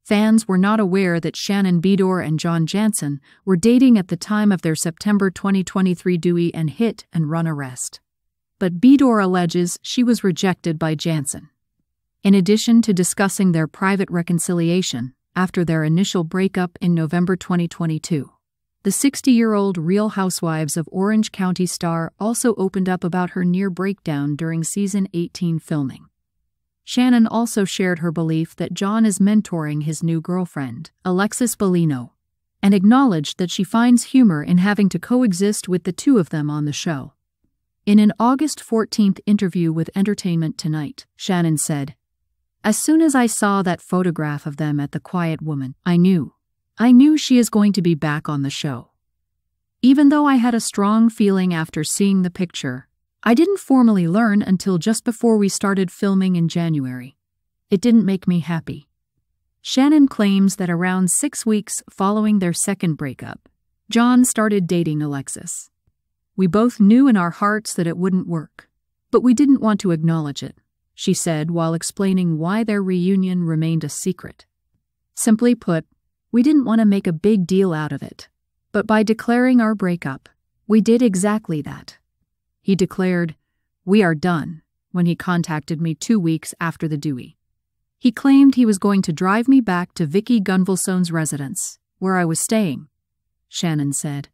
Fans were not aware that Shannon Beador and John Jansen were dating at the time of their September 2023 Dewey and hit and run arrest. But Beador alleges she was rejected by Jansen. In addition to discussing their private reconciliation after their initial breakup in November 2022, the 60-year-old Real Housewives of Orange County star also opened up about her near breakdown during season 18 filming. Shannon also shared her belief that John is mentoring his new girlfriend, Alexis Bellino, and acknowledged that she finds humor in having to coexist with the two of them on the show. In an August 14th interview with Entertainment Tonight, Shannon said, "As soon as I saw that photograph of them at the Quiet Woman, I knew she is going to be back on the show. Even though I had a strong feeling after seeing the picture, I didn't formally learn until just before we started filming in January. It didn't make me happy." Shannon claims that around 6 weeks following their second breakup, John started dating Alexis. "We both knew in our hearts that it wouldn't work, but we didn't want to acknowledge it," she said while explaining why their reunion remained a secret. "Simply put, we didn't want to make a big deal out of it. But by declaring our breakup, we did exactly that." He declared, "We are done," when he contacted me 2 weeks after the Dewey. He claimed he was going to drive me back to Vicky Gunvalsone's residence, where I was staying. Shannon said,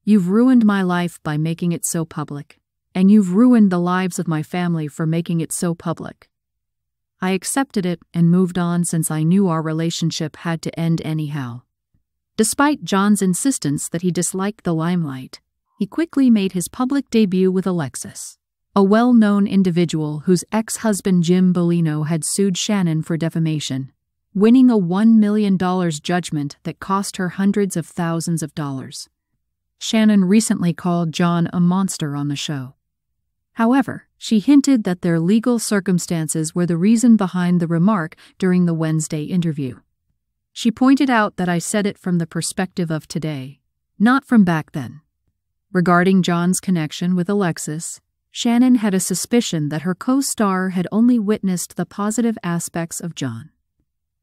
"You've ruined my life by making it so public, and you've ruined the lives of my family for making it so public. I accepted it and moved on since I knew our relationship had to end anyhow." Despite John's insistence that he disliked the limelight, he quickly made his public debut with Alexis, a well-known individual whose ex-husband Jim Bellino had sued Shannon for defamation, winning a $1 million judgment that cost her hundreds of thousands of dollars. Shannon recently called John a monster on the show. However, she hinted that their legal circumstances were the reason behind the remark during the Wednesday interview. She pointed out that I said it from the perspective of today, not from back then. Regarding John's connection with Alexis, Shannon had a suspicion that her co-star had only witnessed the positive aspects of John.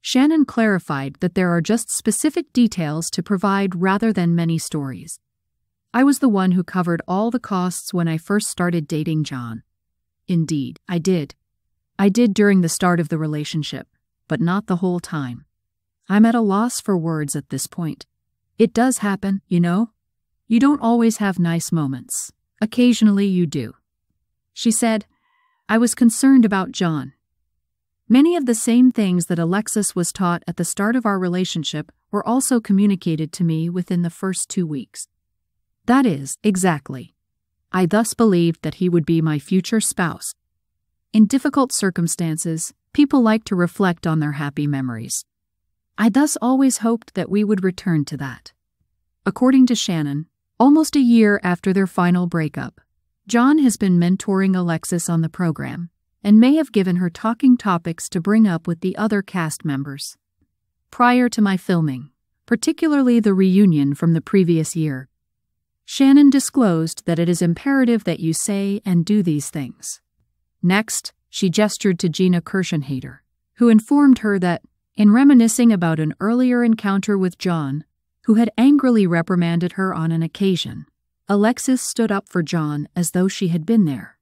Shannon clarified that there are just specific details to provide rather than many stories. "I was the one who covered all the costs when I first started dating John. Indeed, I did. I did during the start of the relationship, but not the whole time. I'm at a loss for words at this point. It does happen, you know? You don't always have nice moments. Occasionally you do." She said, "I was concerned about John. Many of the same things that Alexis was taught at the start of our relationship were also communicated to me within the first 2 weeks. That is, exactly. I thus believed that he would be my future spouse. In difficult circumstances, people like to reflect on their happy memories. I thus always hoped that we would return to that." According to Shannon, almost a year after their final breakup, John has been mentoring Alexis on the program and may have given her talking topics to bring up with the other cast members. "Prior to my filming, particularly the reunion from the previous year, Shannon disclosed that it is imperative that you say and do these things." Next, she gestured to Gina Kirschenhader, who informed her that, in reminiscing about an earlier encounter with John, who had angrily reprimanded her on an occasion, Alexis stood up for John as though she had been there.